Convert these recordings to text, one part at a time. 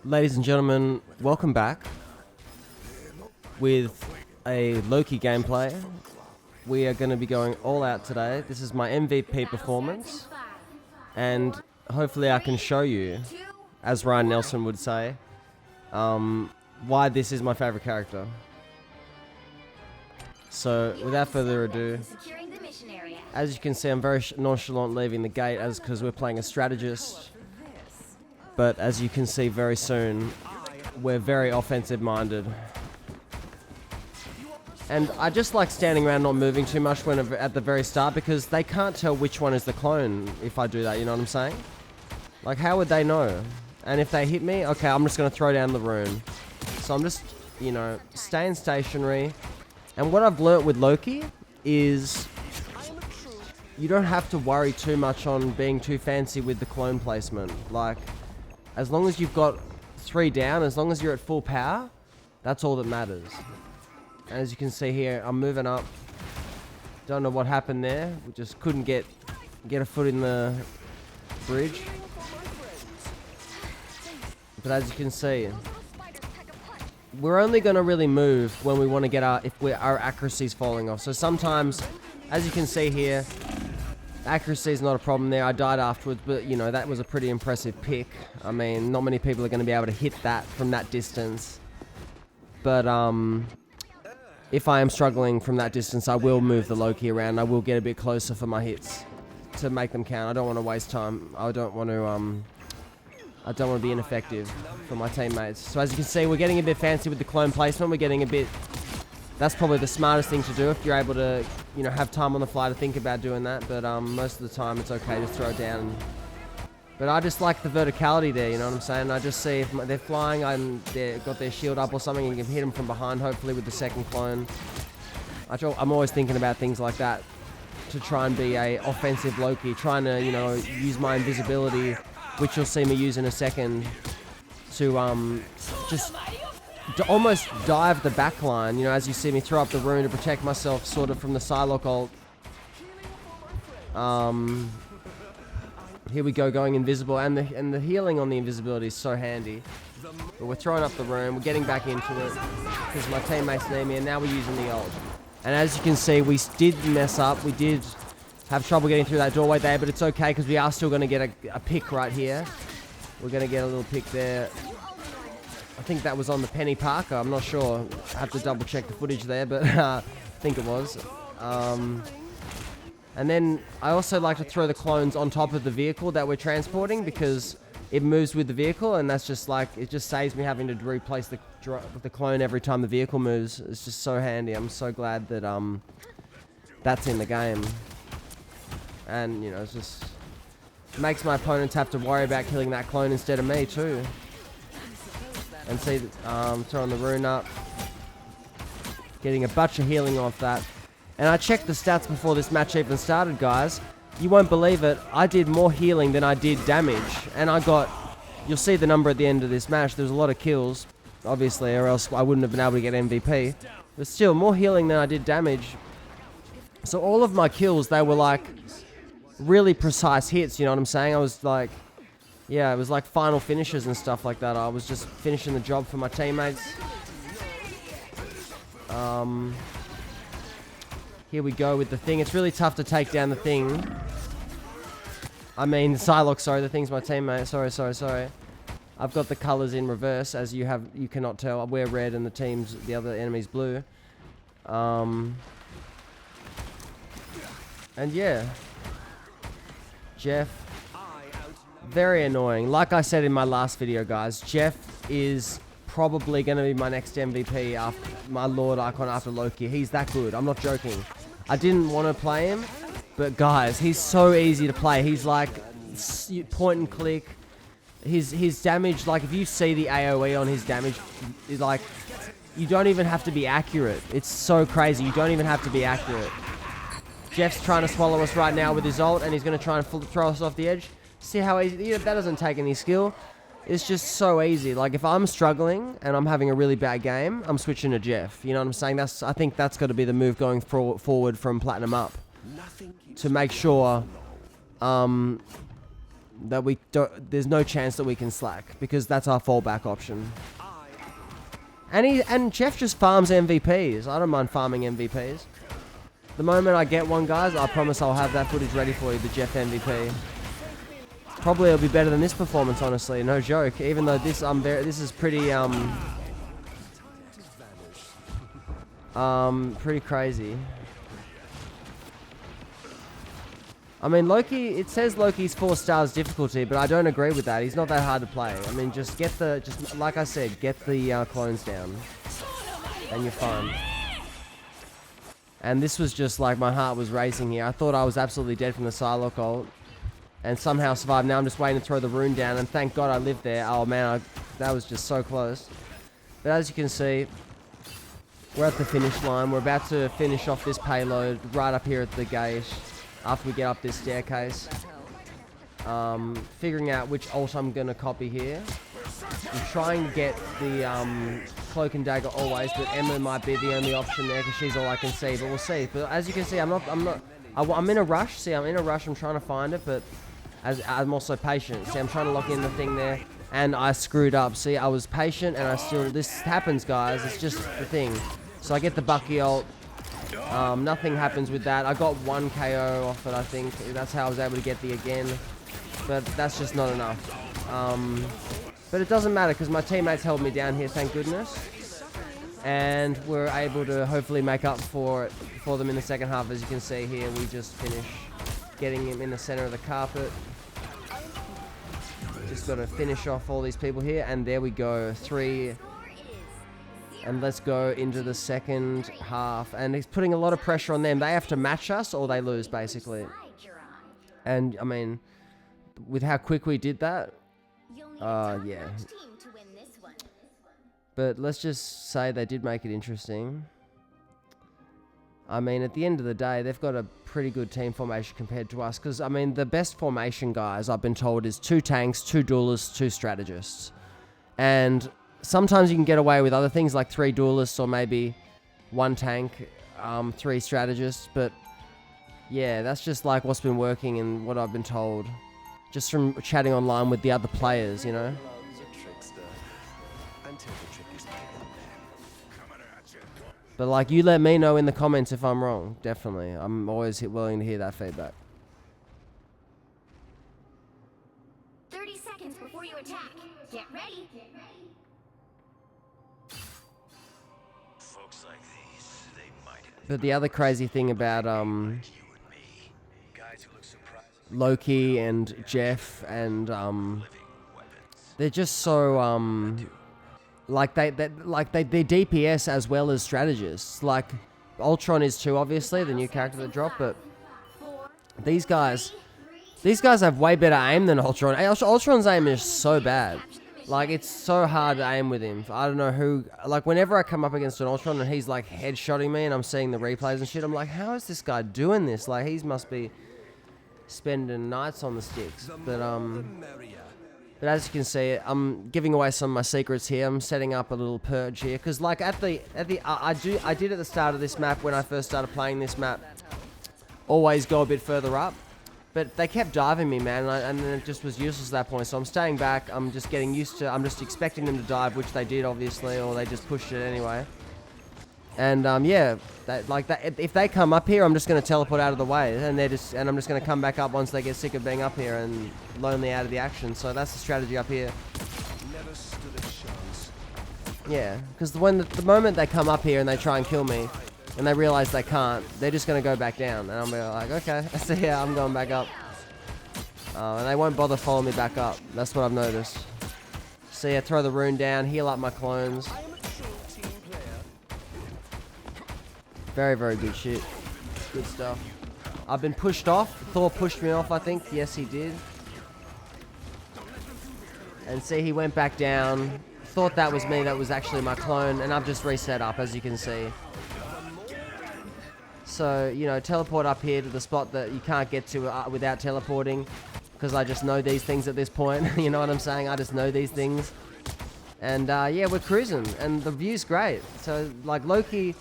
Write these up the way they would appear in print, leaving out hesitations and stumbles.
Ladies and gentlemen, welcome back with a Loki gameplay. We are going to be going all out today. This is my MVP performance, and hopefully I can show you, as Ryan Nelson would say, why this is my favorite character. So, without further ado, as you can see, I'm very nonchalant leaving the gate because we're playing a strategist. But as you can see very soon, we're very offensive minded. And I just like standing around not moving too much when at the very start, because they can't tell which one is the clone if I do that, you know what I'm saying? Like, how would they know? And if they hit me, okay, I'm just going to throw down the rune. So I'm just, you know, staying stationary. And what I've learnt with Loki is you don't have to worry too much on being too fancy with the clone placement. Like, as long as you've got 3 down, as long as you're at full power, that's all that matters. And as you can see here, I'm moving up. Don't know what happened there. We just couldn't get a foot in the bridge. But as you can see, we're only going to really move when we want to get our accuracy's falling off. So sometimes, as you can see here, accuracy is not a problem there. I died afterwards, but you know, that was a pretty impressive pick. I mean, not many people are going to be able to hit that from that distance. But if I am struggling from that distance, I will move the Loki around. I will get a bit closer for my hits to make them count. I don't want to waste time. I don't want to be ineffective for my teammates. So as you can see, we're getting a bit fancy with the clone placement. We're getting a bit... That's probably the smartest thing to do if you're able to, you know, have time on the fly to think about doing that. But most of the time, it's okay to throw it down. But I just like the verticality there, you know what I'm saying? I just see if they're flying and they've got their shield up or something, and you can hit them from behind, hopefully with the second clone. I'm always thinking about things like that to try and be a offensive Loki, trying to, you know, use my invisibility, which you'll see me use in a second, to just... to almost dive the back line, you know, as you see me throw up the rune to protect myself sort of from the Psylocke ult. Here we go, going invisible, and the healing on the invisibility is so handy. But we're throwing up the rune, we're getting back into it, because my teammates need me, and now we're using the ult. And as you can see, we did mess up, we did have trouble getting through that doorway there, but it's okay, because we are still going to get a pick right here. We're going to get a little pick there. I think that was on the Penny Parker. I'm not sure. I have to double check the footage there, but I think it was. And then I also like to throw the clones on top of the vehicle that we're transporting, because it moves with the vehicle, and that's just like, it just saves me having to replace the clone every time the vehicle moves. It's just so handy. I'm so glad that that's in the game. And, you know, it just makes my opponents have to worry about killing that clone instead of me too. And see, throwing the rune up, getting a bunch of healing off that. And I checked the stats before this match even started, guys. You won't believe it, I did more healing than I did damage. And I got, you'll see the number at the end of this match, there's a lot of kills, obviously, or else I wouldn't have been able to get MVP. But still, more healing than I did damage. So all of my kills, they were like, really precise hits, you know what I'm saying? I was like... yeah, it was like final finishes and stuff like that. I was just finishing the job for my teammates. Here we go with the thing. It's really tough to take down the thing. I mean, Psylocke, sorry. The thing's my teammate. Sorry. I've got the colors in reverse, as you cannot tell. We're red and the other enemy's blue. And yeah. Jeff. Very annoying. Like I said in my last video, guys, Jeff is probably going to be my next MVP after my Lord Icon after Loki. He's that good. I'm not joking. I didn't want to play him, but guys, he's so easy to play. He's like point and click. His damage, like if you see the AoE on his damage, is like, you don't even have to be accurate. It's so crazy. You don't even have to be accurate. Jeff's trying to swallow us right now with his ult, and he's going to try and throw us off the edge. See how easy, you know, that doesn't take any skill. It's just so easy. Like if I'm struggling and I'm having a really bad game, I'm switching to Jeff. You know what I'm saying? I think that's got to be the move going forward from Platinum up, to make sure that we don't. There's no chance that we can slack because that's our fallback option. And Jeff just farms MVPs. I don't mind farming MVPs. The moment I get one, guys, I promise I'll have that footage ready for you. The Jeff MVP. Probably it'll be better than this performance, honestly. No joke. Even though this is pretty pretty crazy. I mean, Loki, it says Loki's 4 stars difficulty, but I don't agree with that. He's not that hard to play. I mean, just like I said, get the clones down, and you're fine. And this was just like, my heart was racing here. I thought I was absolutely dead from the Psylocke ult, and somehow survived. Now I'm just waiting to throw the rune down, and thank God I lived there. Oh man, that was just so close. But as you can see, we're at the finish line. We're about to finish off this payload right up here at the gate. After we get up this staircase, figuring out which ult I'm gonna copy here. I'm trying to get the cloak and dagger always, but Emma might be the only option there because she's all I can see. But we'll see. But as you can see, I'm in a rush. See, I'm in a rush. I'm trying to find it, but I'm also patient. See, I'm trying to lock in the thing there, and I screwed up. See, I was patient, and this happens, guys. It's just the thing. So I get the Bucky ult. Nothing happens with that. I got 1 KO off it, I think. That's how I was able to get the again. But that's just not enough. But it doesn't matter because my teammates held me down here, thank goodness. And we're able to hopefully make up for them in the second half. As you can see here, we just finished getting him in the center of the carpet. Just got to finish off all these people here. And there we go. 3. And let's go into the second half. And he's putting a lot of pressure on them. They have to match us or they lose, basically. And, I mean, with how quick we did that, yeah. But let's just say they did make it interesting. I mean, at the end of the day, they've got a pretty good team formation compared to us. Because, I mean, the best formation, guys, I've been told, is 2 tanks, 2 duelists, 2 strategists. And sometimes you can get away with other things like 3 duelists or maybe 1 tank, 3 strategists. But, yeah, that's just like what's been working and what I've been told. Just from chatting online with the other players, you know? But, like, you let me know in the comments if I'm wrong. Definitely. I'm always willing to hear that feedback. 30 seconds before you attack. Get ready. Folks like these, they might have. But the other crazy thing about Loki and Jeff and they're just so they're DPS as well as strategists. Like Ultron is too, obviously, the new character that dropped, but these guys have way better aim than Ultron. Ultron's aim is so bad. Like, it's so hard to aim with him. I don't know who... Like, whenever I come up against an Ultron and he's, like, headshotting me and I'm seeing the replays and shit, I'm like, how is this guy doing this? Like, he must be spending nights on the sticks. But as you can see, I'm giving away some of my secrets here. I'm setting up a little purge here. Because, like, I did at the start of this map, when I first started playing this map, always go a bit further up. But they kept diving me, man, and then it just was useless at that point. So I'm staying back. I'm just getting used to... I'm just expecting them to dive, which they did, obviously, or they just pushed it anyway. And, yeah, if they come up here, I'm just going to teleport out of the way. And I'm just going to come back up once they get sick of being up here and lonely out of the action. So that's the strategy up here. Never stood a chance. Yeah, because the moment they come up here and they try and kill me, and they realize they can't, they're just going to go back down. And I'm like, okay, so yeah, I'm going back up. And they won't bother following me back up. That's what I've noticed. So yeah, throw the rune down, heal up my clones. Very, very good shit. Good stuff. I've been pushed off. Thor pushed me off, I think. Yes, he did. And see, he went back down. Thought that was me. That was actually my clone. And I've just reset up, as you can see. So, you know, teleport up here to the spot that you can't get to without teleporting. Because I just know these things at this point. You know what I'm saying? I just know these things. And, yeah, we're cruising. And the view's great. So, like, Loki...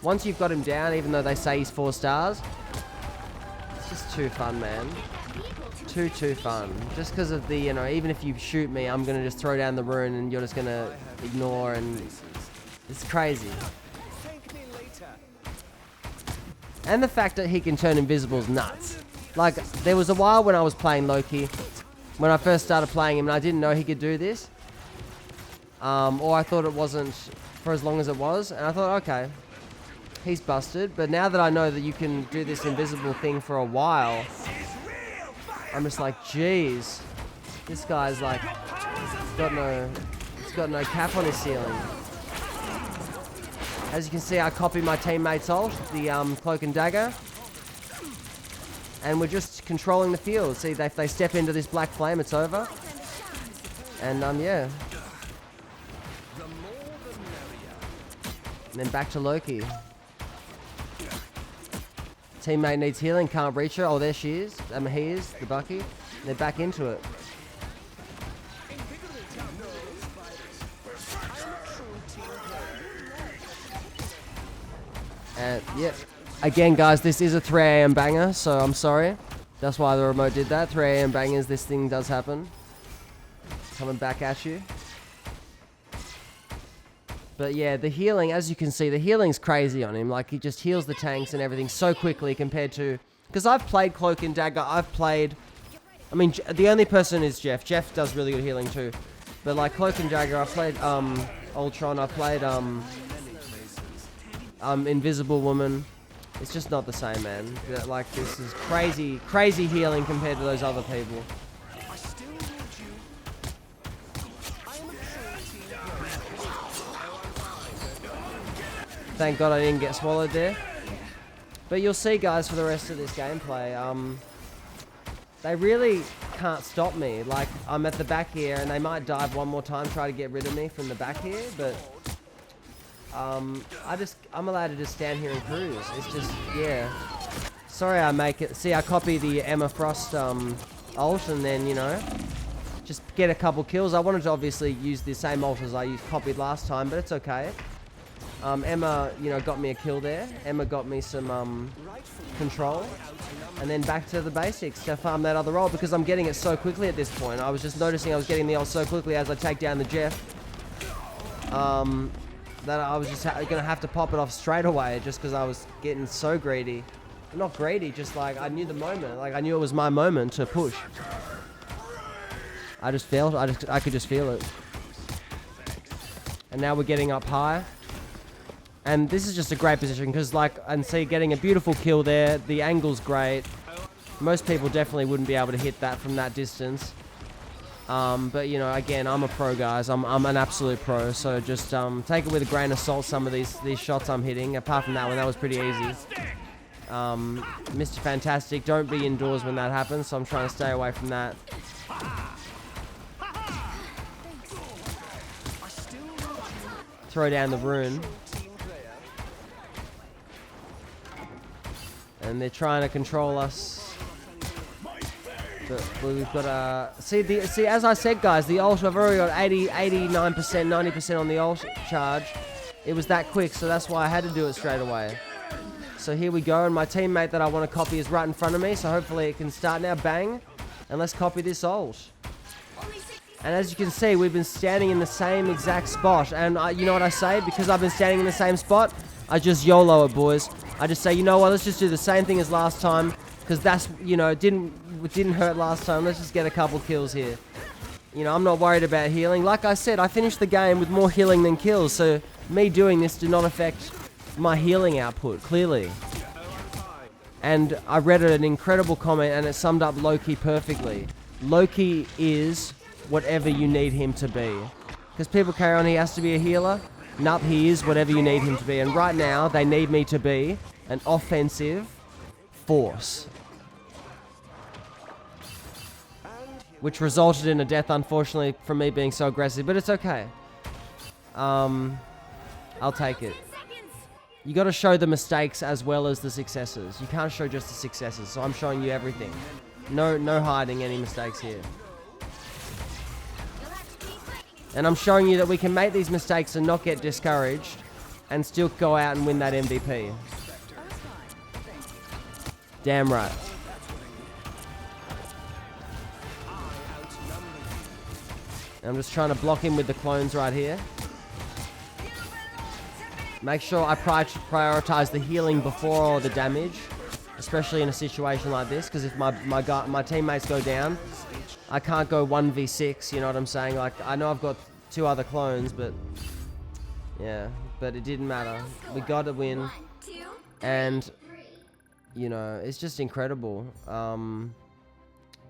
Once you've got him down, even though they say he's 4 stars, it's just too fun, man. Too fun. Just because of the, you know, even if you shoot me, I'm gonna just throw down the rune and you're just gonna ignore, and it's crazy. Thank me later. And the fact that he can turn invisible is nuts. Like, there was a while when I was playing Loki, when I first started playing him, and I didn't know he could do this. Or I thought it wasn't for as long as it was, and I thought, okay, he's busted. But now that I know that you can do this invisible thing for a while, I'm just like, geez, this guy's like, he's got no cap on his ceiling. As you can see, I copy my teammate's ult, the cloak and dagger, and we're just controlling the field. See, if they step into this black flame, it's over. And yeah. And then back to Loki. Teammate needs healing, can't reach her. Oh, there she is. He is, the Bucky. They're back into it. And yep. Again, guys, this is a 3 AM banger, so I'm sorry. That's why the remote did that. 3 AM bangers, this thing does happen. Coming back at you. But yeah, the healing, as you can see, the healing's crazy on him. Like, he just heals the tanks and everything so quickly compared to... Because I've played Cloak and Dagger, I've played... I mean, the only person is Jeff. Jeff does really good healing too. But like Cloak and Dagger, I've played Ultron, I've played Invisible Woman. It's just not the same, man. Like, this is crazy, crazy healing compared to those other people. Thank God I didn't get swallowed there. But you'll see, guys, for the rest of this gameplay, they really can't stop me. Like, I'm at the back here, and they might dive one more time, try to get rid of me from the back here, but I'm allowed to just stand here and cruise. It's just, yeah. Sorry I make it. See, I copy the Emma Frost ult, and then, you know, just get a couple kills. I wanted to obviously use the same ult as I copied last time, but it's okay. Emma, you know, got me a kill there. Emma got me some control. And then back to the basics to farm that other ult, because I'm getting it so quickly at this point. I was just noticing I was getting the ult so quickly as I take down the Jeff. That I was just going to have to pop it off straight away just because I was getting so greedy. Not greedy, just like I knew the moment. Like, I knew it was my moment to push. I just felt, I could just feel it. And now we're getting up high. And this is just a great position because, like, and see, getting a beautiful kill there. The angle's great. Most people definitely wouldn't be able to hit that from that distance. But, you know, again, I'm a pro, guys. I'm an absolute pro. So just take it with a grain of salt, some of these shots I'm hitting. Apart from that one, that was pretty easy. Mr. Fantastic, don't be indoors when that happens. So I'm trying to stay away from that. Throw down the rune. And they're trying to control us. But we've got a... See, as I said, guys, the ult, I've already got 80, 89%, 90% on the ult charge. It was that quick, so that's why I had to do it straight away. So here we go, and my teammate that I want to copy is right in front of me, so hopefully it can start now. Bang. And let's copy this ult. And as you can see, we've been standing in the same exact spot. And you know what I say? Because I've been standing in the same spot, I just YOLO it, boys. I just say, you know what, let's just do the same thing as last time. Because that's, you know, it didn't hurt last time. Let's just get a couple kills here. You know, I'm not worried about healing. Like I said, I finished the game with more healing than kills. So me doing this did not affect my healing output, clearly. And I read an incredible comment and it summed up Loki perfectly. Loki is whatever you need him to be. Because people carry on, he has to be a healer. Nope, he is whatever you need him to be. And right now, they need me to be an offensive force. Which resulted in a death, unfortunately, from me being so aggressive. But it's okay. I'll take it. You got to show the mistakes as well as the successes. You can't show just the successes. So I'm showing you everything. No hiding any mistakes here. And I'm showing you that we can make these mistakes and not get discouraged and still go out and win that MVP. Damn right. I'm just trying to block him with the clones right here. Make sure I prioritize the healing before all the damage, especially in a situation like this, because if my teammates go down, I can't go 1v6, you know what I'm saying? Like, I know I've got 2 other clones, but yeah, but it didn't matter. We got to win, and you know, it's just incredible.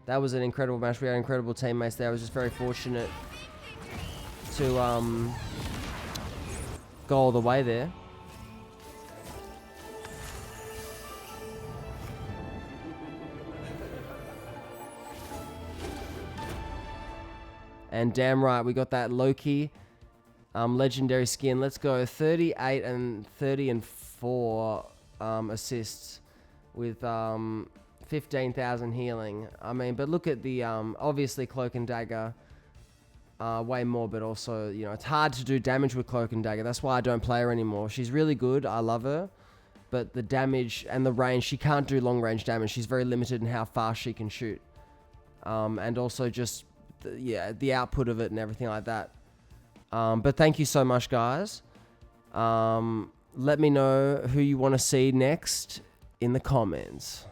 That was an incredible match. We had incredible teammates there. I was just very fortunate to go all the way there. And damn right, we got that Loki legendary skin. Let's go 38 and 30 and 4 assists with 15,000 healing. I mean, but look at the obviously Cloak and Dagger way more, but also, you know, it's hard to do damage with Cloak and Dagger. That's why I don't play her anymore. She's really good. I love her. But the damage and the range, she can't do long range damage. She's very limited in how fast she can shoot. And also just, the output of it and everything like that. But thank you so much, guys. Let me know who you want to see next in the comments.